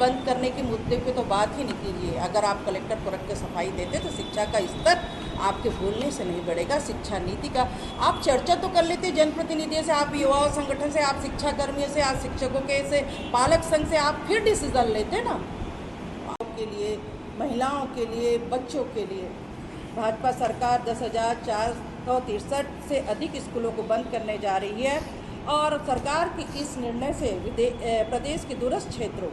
बंद करने के मुद्दे पे तो बात ही नहीं कीजिए। अगर आप कलेक्टर को रख के सफाई देते तो शिक्षा का स्तर आपके बोलने से नहीं बढ़ेगा। शिक्षा नीति का आप चर्चा तो कर लेते जनप्रतिनिधियों से, आप युवा संगठन से, आप शिक्षा कर्मियों से, आप शिक्षकों के से, पालक संघ से, आप फिर डिसीजन लेते ना। के लिए, महिलाओं के लिए, बच्चों के लिए भाजपा सरकार 10,463 से अधिक स्कूलों को बंद करने जा रही है और सरकार के इस निर्णय से प्रदेश के दूरस्थ क्षेत्रों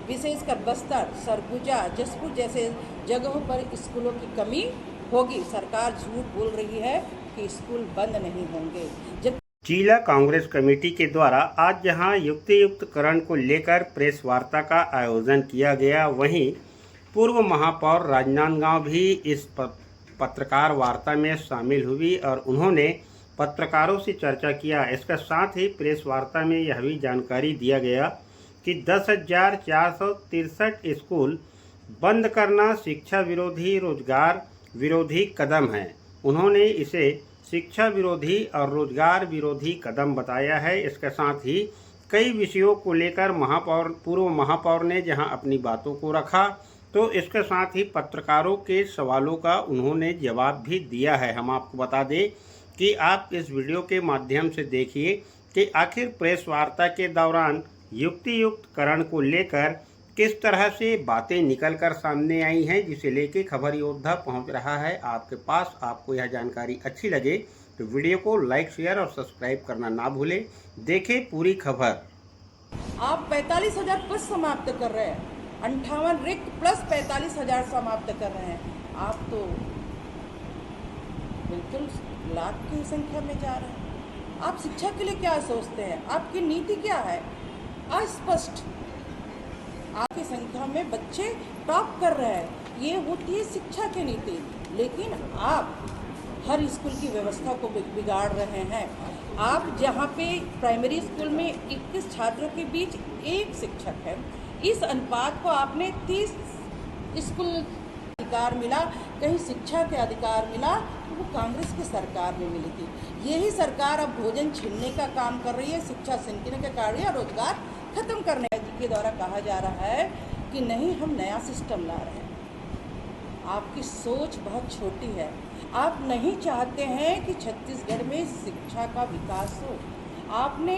विशेषकर बस्तर, सरगुजा, जसपुर जैसे जगहों पर स्कूलों की कमी होगी। सरकार झूठ बोल रही है कि स्कूल बंद नहीं होंगे। जिला कांग्रेस कमेटी के द्वारा आज जहां युक्तियुक्तकरण को लेकर प्रेस वार्ता का आयोजन किया गया, वहीं पूर्व महापौर राजनांदगांव भी इस पत्रकार वार्ता में शामिल हुई और उन्होंने पत्रकारों से चर्चा किया। इसके साथ ही प्रेस वार्ता में यह भी जानकारी दिया गया कि 10,463 स्कूल बंद करना शिक्षा विरोधी, रोजगार विरोधी कदम है। उन्होंने इसे शिक्षा विरोधी और रोजगार विरोधी कदम बताया है। इसके साथ ही कई विषयों को लेकर पूर्व महापौर ने जहां अपनी बातों को रखा, तो इसके साथ ही पत्रकारों के सवालों का उन्होंने जवाब भी दिया है। हम आपको बता दें कि आप इस वीडियो के माध्यम से देखिए कि आखिर प्रेस वार्ता के दौरान युक्तियुक्तकरण को लेकर किस तरह से बातें निकलकर सामने आई हैं, जिसे लेके खबर योद्धा पहुंच रहा है आपके पास। आपको यह जानकारी अच्छी लगे तो वीडियो को लाइक, शेयर और सब्सक्राइब करना ना भूलें। देखें पूरी खबर। आप 45,000 पद समाप्त कर रहे हैं, 58 रिक्त प्लस 45,000 समाप्त कर रहे हैं। आप तो बिल्कुल लाख की संख्या में जा रहे हैं। आप शिक्षा के लिए क्या सोचते हैं? आपकी नीति क्या है? अस्पष्ट। आपकी संख्या में बच्चे टॉप कर रहे हैं, ये होती है शिक्षा की नीति। लेकिन आप हर स्कूल की व्यवस्था को बिगाड़ रहे हैं। आप जहाँ पे प्राइमरी स्कूल में 21 छात्रों के बीच एक शिक्षक है, इस अनुपात को आपने 30 स्कूल अधिकार मिला, कहीं शिक्षा के अधिकार मिला तो वो कांग्रेस की सरकार में मिली थी। यही सरकार अब भोजन छीनने का काम कर रही है, शिक्षा छीनने का कार्य है, रोजगार खत्म करने के द्वारा कहा जा रहा है कि नहीं हम नया सिस्टम ला रहे हैं। आपकी सोच बहुत छोटी है। आप नहीं चाहते हैं कि छत्तीसगढ़ में शिक्षा का विकास हो। आपने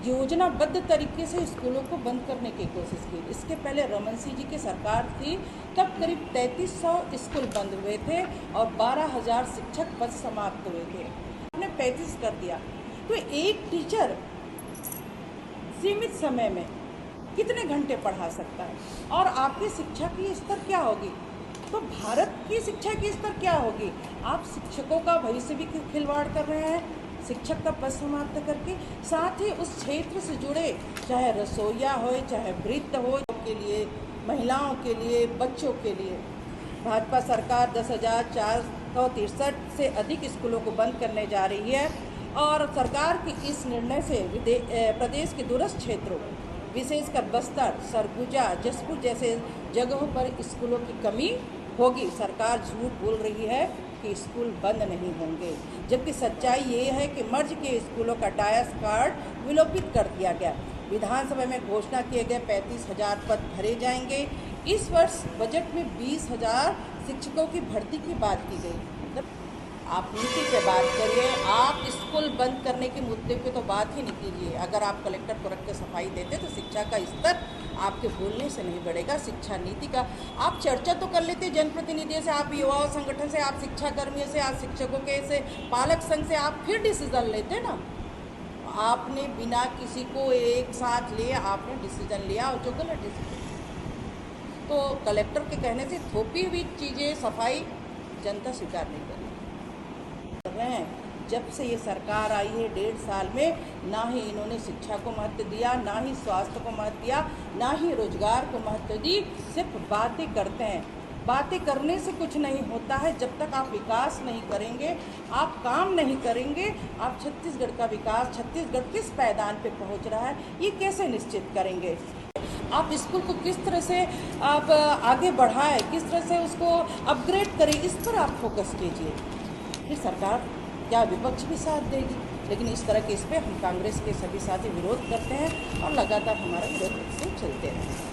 योजनाबद्ध तरीके से स्कूलों को बंद करने की कोशिश की। इसके पहले रमन सिंह जी की सरकार थी, तब करीब 3300 स्कूल बंद हुए थे और 12,000 शिक्षक पद समाप्त हुए थे। आपने 35 कर दिया। तो एक टीचर सीमित समय में कितने घंटे पढ़ा सकता है? और आपकी शिक्षा की स्तर क्या होगी? तो भारत की शिक्षा की स्तर क्या होगी? आप शिक्षकों का भविष्य भी खिलवाड़ कर रहे हैं, शिक्षक का पद समाप्त करके। साथ ही उस क्षेत्र से जुड़े चाहे रसोईया हो, चाहे वृद्ध हो, के लिए, महिलाओं के लिए, बच्चों के लिए भाजपा सरकार 10,463 से अधिक स्कूलों को बंद करने जा रही है और सरकार के इस निर्णय से प्रदेश के दूरस्थ क्षेत्रों विशेषकर बस्तर, सरगुजा, जसपुर जैसे जगहों पर स्कूलों की कमी होगी। सरकार झूठ बोल रही है कि स्कूल बंद नहीं होंगे, जबकि सच्चाई ये है कि मर्ज के स्कूलों का डायस कार्ड विलोपित कर दिया गया। विधानसभा में घोषणा किए गए 35,000 पद भरे जाएंगे। इस वर्ष बजट में 20,000 शिक्षकों की भर्ती की बात की गई। आप नीति पे बात करिए, आप स्कूल बंद करने के मुद्दे पे तो बात ही नहीं कीजिए। अगर आप कलेक्टर को रख के सफाई देते तो शिक्षा का स्तर आपके बोलने से नहीं बढ़ेगा। शिक्षा नीति का आप चर्चा तो कर लेते जनप्रतिनिधियों से, आप युवा संगठन से, आप शिक्षा कर्मियों से, आप शिक्षकों के से, पालक संघ से, आप फिर डिसीजन लेते ना। आपने बिना किसी को एक साथ लिए आपने डिसीजन लिया और जो गलत डिसीजन। तो कलेक्टर के कहने से थोपी हुई चीज़ें सफाई जनता स्वीकार नहीं कर रहे हैं। जब से ये सरकार आई है 1.5 साल में ना ही इन्होंने शिक्षा को महत्व दिया, ना ही स्वास्थ्य को महत्व दिया, ना ही रोजगार को महत्व दी। सिर्फ बातें करते हैं। बातें करने से कुछ नहीं होता है। जब तक आप विकास नहीं करेंगे, आप काम नहीं करेंगे, आप छत्तीसगढ़ का विकास, छत्तीसगढ़ किस पायदान पे पहुंच रहा है, ये कैसे निश्चित करेंगे? आप स्कूल को किस तरह से आप आगे बढ़ाएं, किस तरह से उसको अपग्रेड करें, इस पर आप फोकस कीजिए। फिर सरकार क्या विपक्ष भी साथ देगी। लेकिन इस तरह के इस पर हम कांग्रेस के सभी साथी विरोध करते हैं और लगातार हमारा विरोध से चलते हैं।